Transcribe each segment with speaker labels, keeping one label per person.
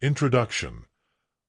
Speaker 1: Introduction.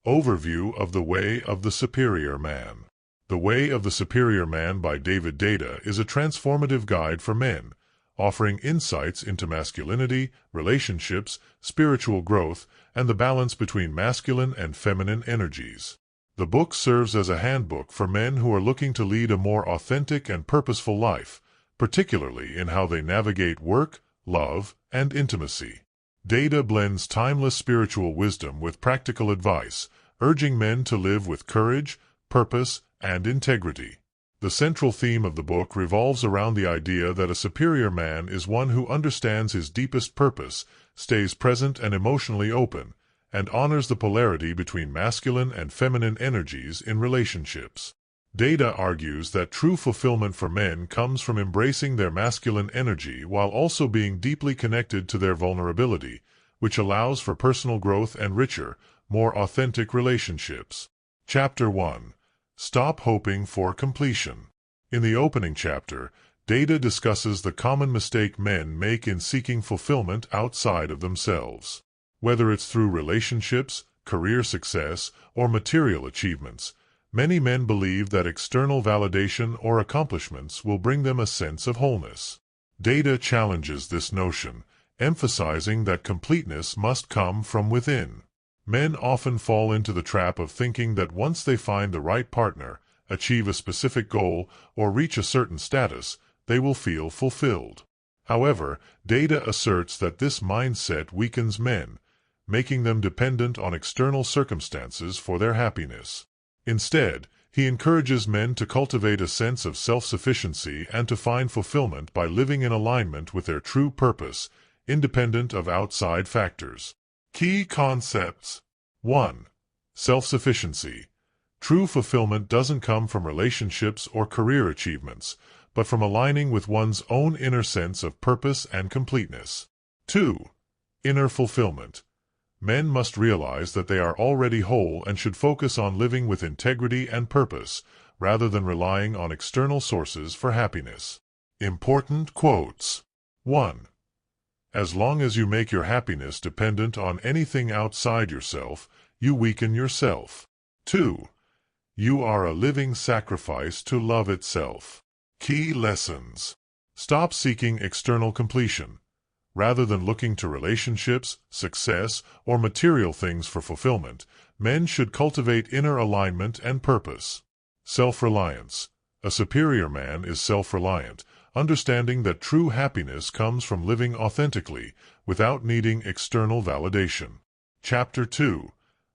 Speaker 1: Overview of The Way of the Superior Man. The Way of the Superior Man by David Deida is a transformative guide for men, offering insights into masculinity, relationships, spiritual growth, and the balance between masculine and feminine energies. The book serves as a handbook for men who are looking to lead a more authentic and purposeful life, particularly in how they navigate work, love, and intimacy. Deida blends timeless spiritual wisdom with practical advice, urging men to live with courage, purpose, and integrity. The central theme of the book revolves around the idea that a superior man is one who understands his deepest purpose, stays present and emotionally open, and honors the polarity between masculine and feminine energies in relationships. Deida argues that true fulfillment for men comes from embracing their masculine energy while also being deeply connected to their vulnerability, which allows for personal growth and richer, more authentic relationships. Chapter 1. Stop Hoping for Completion. In the opening chapter, Deida discusses the common mistake men make in seeking fulfillment outside of themselves. Whether it's through relationships, career success, or material achievements, many men believe that external validation or accomplishments will bring them a sense of wholeness. Deida challenges this notion, emphasizing that completeness must come from within. Men often fall into the trap of thinking that once they find the right partner, achieve a specific goal, or reach a certain status, they will feel fulfilled. However, Deida asserts that this mindset weakens men, making them dependent on external circumstances for their happiness. Instead, he encourages men to cultivate a sense of self-sufficiency and to find fulfillment by living in alignment with their true purpose, independent of outside factors. Key concepts. 1. Self-sufficiency. True fulfillment doesn't come from relationships or career achievements, but from aligning with one's own inner sense of purpose and completeness. 2. Inner fulfillment. Men must realize that they are already whole and should focus on living with integrity and purpose, rather than relying on external sources for happiness. Important quotes. 1. As long as you make your happiness dependent on anything outside yourself, you weaken yourself. 2. You are a living sacrifice to love itself. Key lessons. Stop seeking external completion. Rather than looking to relationships, success, or material things for fulfillment, men should cultivate inner alignment and purpose. Self-reliance. A superior man is self-reliant, understanding that true happiness comes from living authentically, without needing external validation. Chapter 2.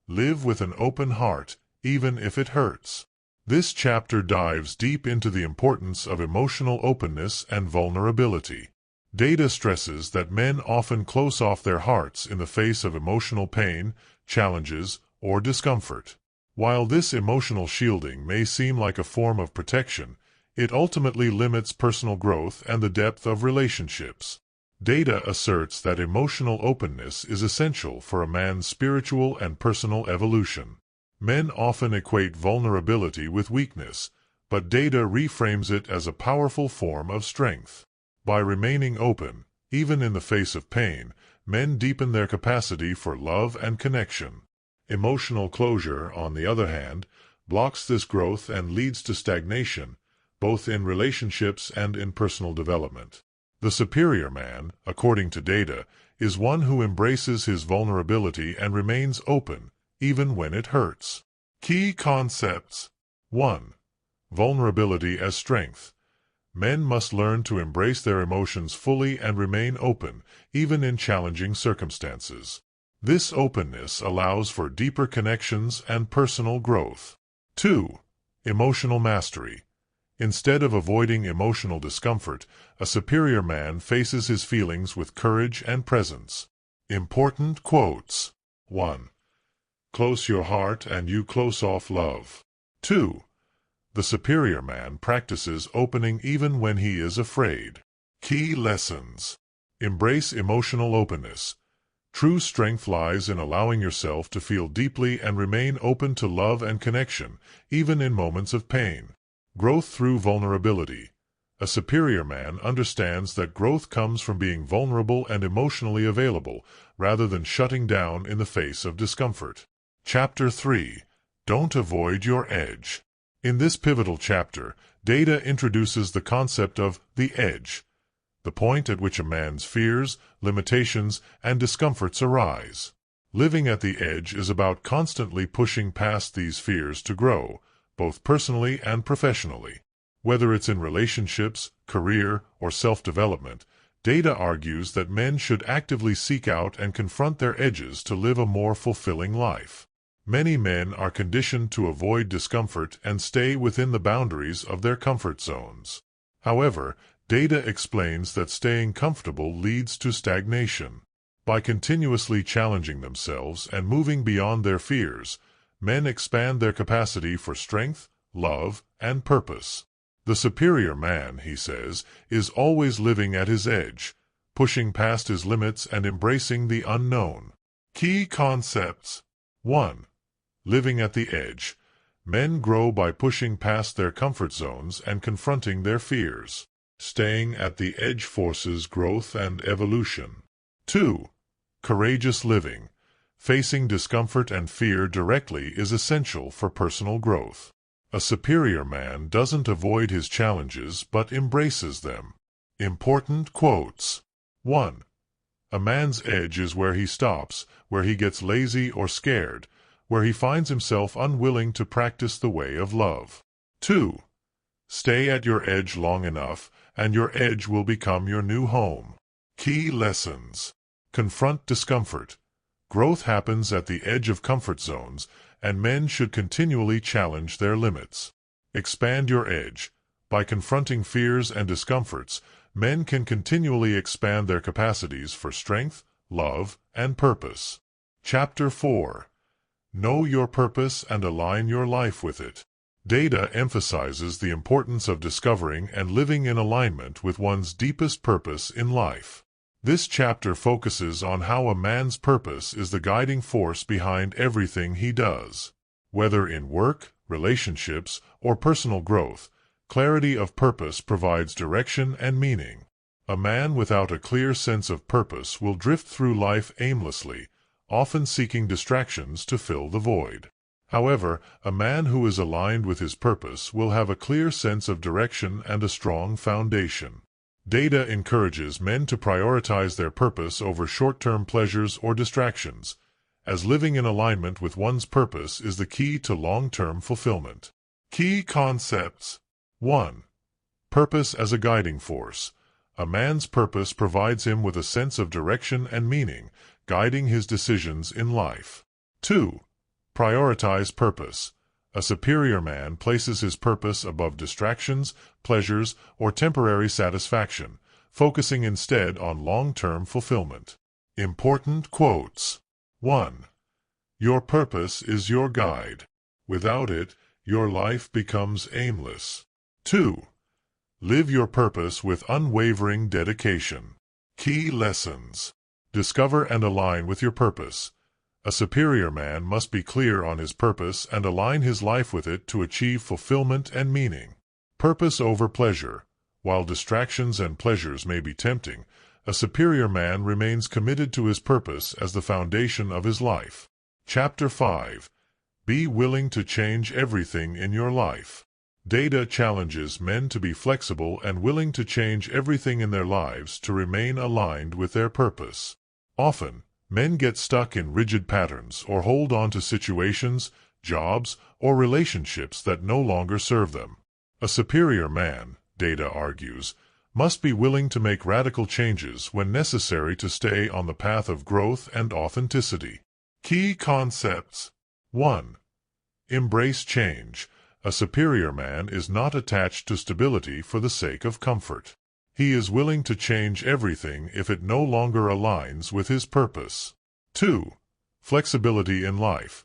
Speaker 1: Live with an open heart, even if it hurts. This chapter dives deep into the importance of emotional openness and vulnerability. Deida stresses that men often close off their hearts in the face of emotional pain, challenges, or discomfort. While this emotional shielding may seem like a form of protection, it ultimately limits personal growth and the depth of relationships. Deida asserts that emotional openness is essential for a man's spiritual and personal evolution. Men often equate vulnerability with weakness, but Deida reframes it as a powerful form of strength. By remaining open, even in the face of pain, men deepen their capacity for love and connection. Emotional closure, on the other hand, blocks this growth and leads to stagnation, both in relationships and in personal development. The superior man, according to Deida, is one who embraces his vulnerability and remains open, even when it hurts. Key concepts. 1. Vulnerability as strength. Men must learn to embrace their emotions fully and remain open, even in challenging circumstances. This openness allows for deeper connections and personal growth. 2. Emotional mastery. Instead of avoiding emotional discomfort, a superior man faces his feelings with courage and presence. Important quotes. 1. Close your heart and you close off love. 2. The superior man practices opening even when he is afraid. Key lessons. Embrace emotional openness. True strength lies in allowing yourself to feel deeply and remain open to love and connection, even in moments of pain. Growth through vulnerability. A superior man understands that growth comes from being vulnerable and emotionally available, rather than shutting down in the face of discomfort. Chapter 3. Don't avoid your edge. In this pivotal chapter, Deida introduces the concept of the edge, the point at which a man's fears, limitations, and discomforts arise. Living at the edge is about constantly pushing past these fears to grow, both personally and professionally. Whether it's in relationships, career, or self-development, Deida argues that men should actively seek out and confront their edges to live a more fulfilling life. Many men are conditioned to avoid discomfort and stay within the boundaries of their comfort zones. However, Deida explains that staying comfortable leads to stagnation. By continuously challenging themselves and moving beyond their fears, men expand their capacity for strength, love, and purpose. The superior man, he says, is always living at his edge, pushing past his limits and embracing the unknown. Key concepts. 1. Living at the edge. Men grow by pushing past their comfort zones and confronting their fears. Staying at the edge forces growth and evolution. 2. Courageous living. Facing discomfort and fear directly is essential for personal growth. A superior man doesn't avoid his challenges but embraces them. Important quotes. 1. A man's edge is where he stops, where he gets lazy or scared, where he finds himself unwilling to practice the way of love. 2. Stay at your edge long enough, and your edge will become your new home. Key lessons. Confront discomfort. Growth happens at the edge of comfort zones, and men should continually challenge their limits. Expand your edge. By confronting fears and discomforts, men can continually expand their capacities for strength, love, and purpose. Chapter 4. Know your purpose and align your life with it. Deida emphasizes the importance of discovering and living in alignment with one's deepest purpose in life. This chapter focuses on how a man's purpose is the guiding force behind everything he does. Whether in work, relationships, or personal growth, clarity of purpose provides direction and meaning. A man without a clear sense of purpose will drift through life aimlessly, often seeking distractions to fill the void. However, a man who is aligned with his purpose will have a clear sense of direction and a strong foundation. Deida encourages men to prioritize their purpose over short-term pleasures or distractions, as living in alignment with one's purpose is the key to long-term fulfillment. Key concepts. 1. Purpose as a guiding force. A man's purpose provides him with a sense of direction and meaning, guiding his decisions in life. 2. Prioritize purpose. A superior man places his purpose above distractions, pleasures, or temporary satisfaction, focusing instead on long-term fulfillment. Important quotes. 1. Your purpose is your guide. Without it, your life becomes aimless. 2. Live your purpose with unwavering dedication. Key lessons. Discover and align with your purpose. A superior man must be clear on his purpose and align his life with it to achieve fulfillment and meaning. Purpose over pleasure. While distractions and pleasures may be tempting, a superior man remains committed to his purpose as the foundation of his life. Chapter 5. Be willing to change everything in your life. Deida challenges men to be flexible and willing to change everything in their lives to remain aligned with their purpose. Often, men get stuck in rigid patterns or hold on to situations, jobs, or relationships that no longer serve them. A superior man, Deida argues, must be willing to make radical changes when necessary to stay on the path of growth and authenticity. Key concepts. 1. Embrace change. A superior man is not attached to stability for the sake of comfort. He is willing to change everything if it no longer aligns with his purpose. 2. Flexibility in life.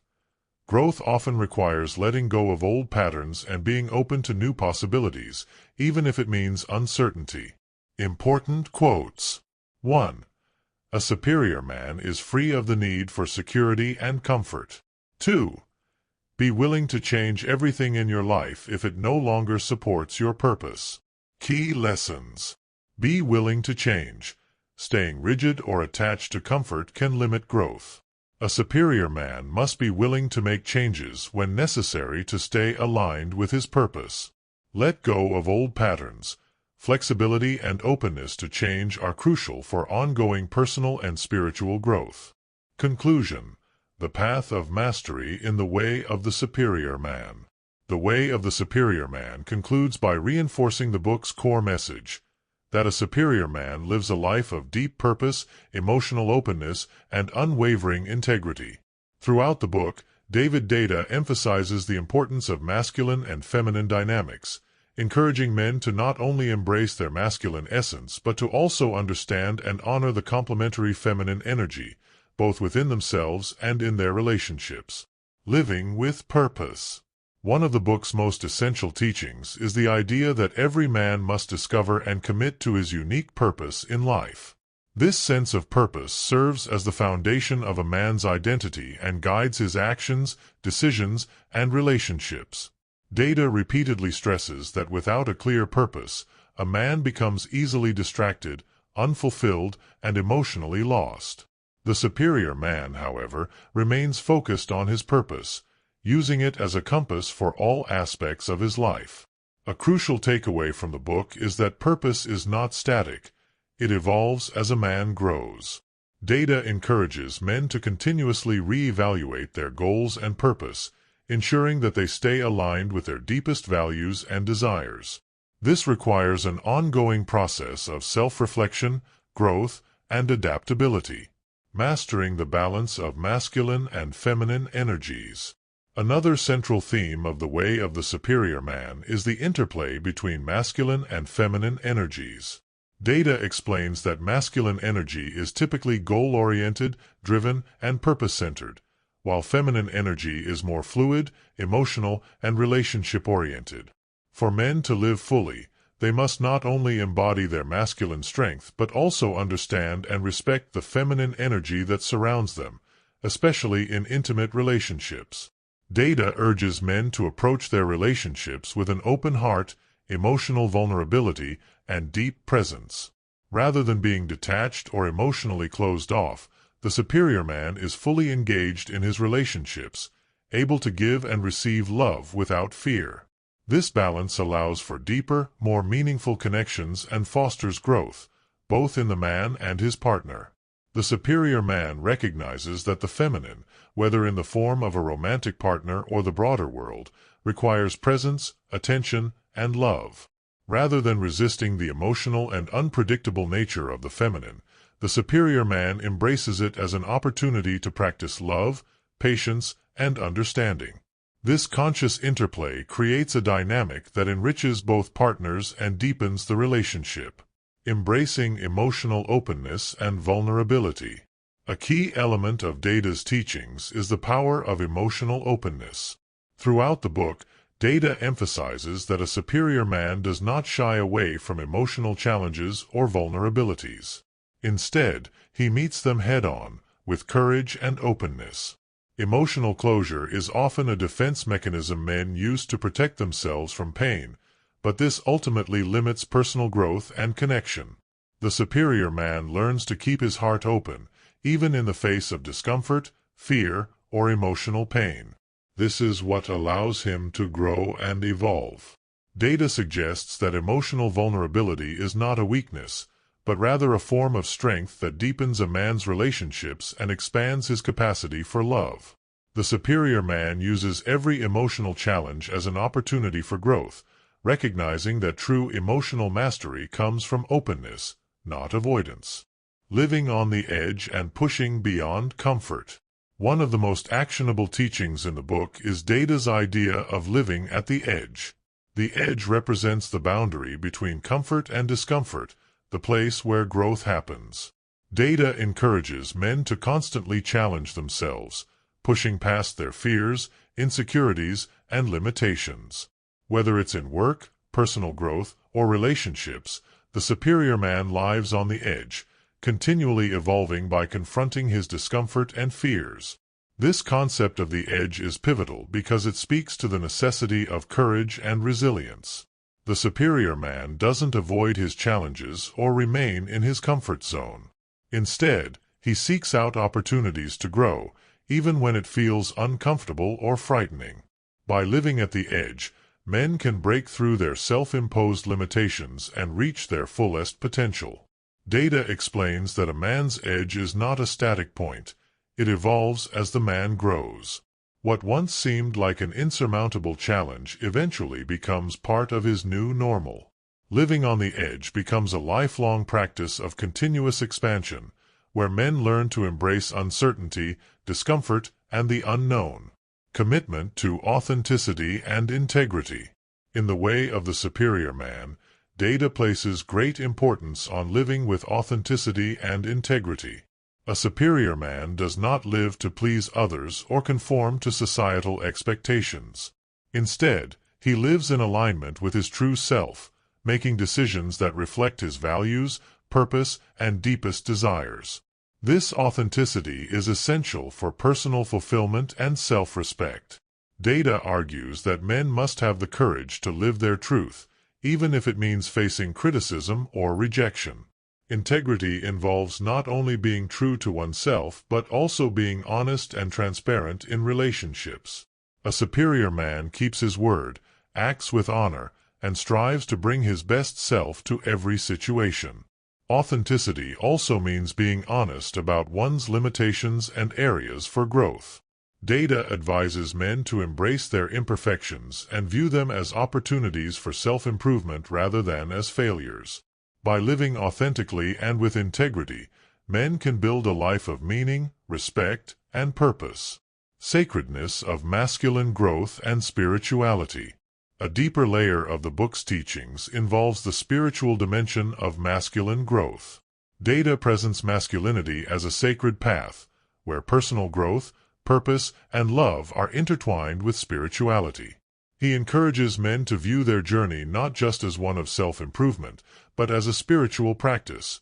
Speaker 1: Growth often requires letting go of old patterns and being open to new possibilities, even if it means uncertainty. Important quotes. 1. A superior man is free of the need for security and comfort. 2. Be willing to change everything in your life if it no longer supports your purpose. Key lessons. Be willing to change. Staying rigid or attached to comfort can limit growth. A superior man must be willing to make changes when necessary to stay aligned with his purpose. Let go of old patterns. Flexibility and openness to change are crucial for ongoing personal and spiritual growth. Conclusion. The path of mastery in the way of the superior man. The Way of the Superior Man concludes by reinforcing the book's core message, that a superior man lives a life of deep purpose, emotional openness, and unwavering integrity. Throughout the book, David Deida emphasizes the importance of masculine and feminine dynamics, encouraging men to not only embrace their masculine essence but to also understand and honor the complementary feminine energy, both within themselves and in their relationships. Living with purpose. One of the book's most essential teachings is the idea that every man must discover and commit to his unique purpose in life. This sense of purpose serves as the foundation of a man's identity and guides his actions, decisions, and relationships. Deida repeatedly stresses that without a clear purpose, a man becomes easily distracted, unfulfilled, and emotionally lost. The superior man, however, remains focused on his purpose, using it as a compass for all aspects of his life. A crucial takeaway from the book is that purpose is not static. It evolves as a man grows. Deida encourages men to continuously re-evaluate their goals and purpose, ensuring that they stay aligned with their deepest values and desires. This requires an ongoing process of self-reflection, growth, and adaptability. Mastering the balance of masculine and feminine energies. Another central theme of The Way of the Superior Man is the interplay between masculine and feminine energies. Deida explains that masculine energy is typically goal-oriented, driven, and purpose-centered, while feminine energy is more fluid, emotional, and relationship-oriented. For men to live fully, they must not only embody their masculine strength but also understand and respect the feminine energy that surrounds them, especially in intimate relationships. Deida urges men to approach their relationships with an open heart, emotional vulnerability, and deep presence. Rather than being detached or emotionally closed off, the superior man is fully engaged in his relationships, able to give and receive love without fear. This balance allows for deeper, more meaningful connections and fosters growth, both in the man and his partner. The superior man recognizes that the feminine, whether in the form of a romantic partner or the broader world, requires presence, attention, and love. Rather than resisting the emotional and unpredictable nature of the feminine, the superior man embraces it as an opportunity to practice love, patience, and understanding. This conscious interplay creates a dynamic that enriches both partners and deepens the relationship. Embracing emotional openness and vulnerability. A key element of Deida's teachings is the power of emotional openness. Throughout the book, Deida emphasizes that a superior man does not shy away from emotional challenges or vulnerabilities. Instead, he meets them head-on, with courage and openness. Emotional closure is often a defense mechanism men use to protect themselves from pain, but this ultimately limits personal growth and connection. The superior man learns to keep his heart open, even in the face of discomfort, fear, or emotional pain. This is what allows him to grow and evolve. Deida suggests that emotional vulnerability is not a weakness, but rather a form of strength that deepens a man's relationships and expands his capacity for love. The superior man uses every emotional challenge as an opportunity for growth, recognizing that true emotional mastery comes from openness, not avoidance. Living on the edge and pushing beyond comfort. One of the most actionable teachings in the book is Deida's idea of living at the edge. The edge represents the boundary between comfort and discomfort, the place where growth happens. Deida encourages men to constantly challenge themselves, pushing past their fears, insecurities, and limitations. Whether it's in work, personal growth, or relationships, the superior man lives on the edge, continually evolving by confronting his discomfort and fears. This concept of the edge is pivotal because it speaks to the necessity of courage and resilience. The superior man doesn't avoid his challenges or remain in his comfort zone. Instead, he seeks out opportunities to grow, even when it feels uncomfortable or frightening. By living at the edge, men can break through their self-imposed limitations and reach their fullest potential. Deida explains that a man's edge is not a static point. It evolves as the man grows. What once seemed like an insurmountable challenge eventually becomes part of his new normal. Living on the edge becomes a lifelong practice of continuous expansion, where men learn to embrace uncertainty, discomfort, and the unknown. Commitment to authenticity and integrity. In the way of the superior man, Deida places great importance on living with authenticity and integrity. A superior man does not live to please others or conform to societal expectations. Instead, he lives in alignment with his true self, making decisions that reflect his values, purpose, and deepest desires. This authenticity is essential for personal fulfillment and self-respect. Deida argues that men must have the courage to live their truth, even if it means facing criticism or rejection. Integrity involves not only being true to oneself but also being honest and transparent in relationships. A superior man keeps his word, acts with honor, and strives to bring his best self to every situation. Authenticity also means being honest about one's limitations and areas for growth. Deida advises men to embrace their imperfections and view them as opportunities for self-improvement rather than as failures. By living authentically and with integrity, men can build a life of meaning, respect, and purpose. Sacredness of masculine growth and spirituality. A deeper layer of the book's teachings involves the spiritual dimension of masculine growth. Deida presents masculinity as a sacred path, where personal growth, purpose, and love are intertwined with spirituality. He encourages men to view their journey not just as one of self-improvement, but as a spiritual practice,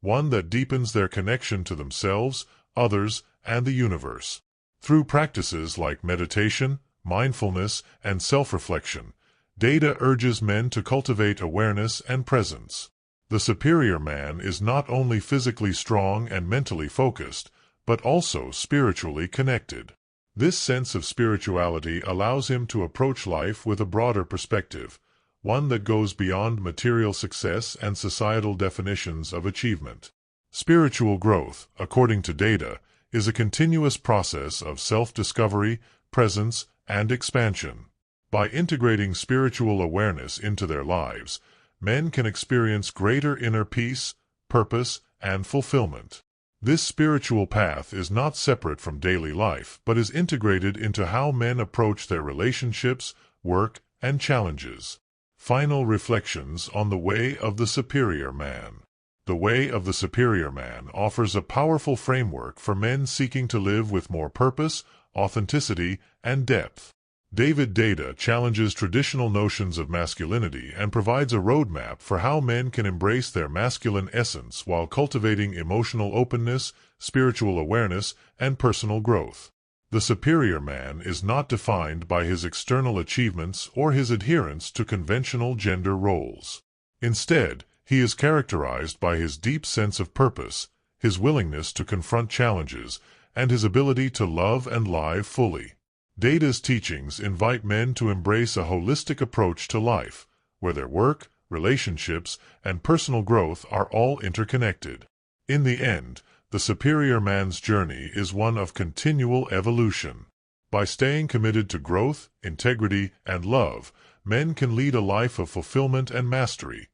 Speaker 1: one that deepens their connection to themselves, others, and the universe. Through practices like meditation, mindfulness, and self-reflection, Deida urges men to cultivate awareness and presence. The superior man is not only physically strong and mentally focused, but also spiritually connected. This sense of spirituality allows him to approach life with a broader perspective, one that goes beyond material success and societal definitions of achievement. Spiritual growth, according to Deida, is a continuous process of self-discovery, presence, and expansion. By integrating spiritual awareness into their lives, men can experience greater inner peace, purpose, and fulfillment. This spiritual path is not separate from daily life, but is integrated into how men approach their relationships, work, and challenges. Final reflections on the way of the superior man. The way of the superior man offers a powerful framework for men seeking to live with more purpose, authenticity, and depth. David Deida challenges traditional notions of masculinity and provides a roadmap for how men can embrace their masculine essence while cultivating emotional openness, spiritual awareness, and personal growth. The superior man is not defined by his external achievements or his adherence to conventional gender roles. Instead, he is characterized by his deep sense of purpose, his willingness to confront challenges, and his ability to love and live fully. Deida's teachings invite men to embrace a holistic approach to life, where their work, relationships, and personal growth are all interconnected. In the end, the superior man's journey is one of continual evolution. By staying committed to growth, integrity, and love, men can lead a life of fulfillment and mastery,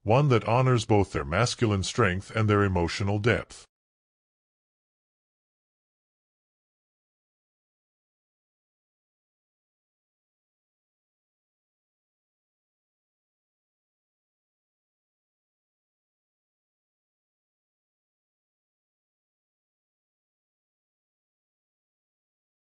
Speaker 1: one that honors both their masculine strength and their emotional depth.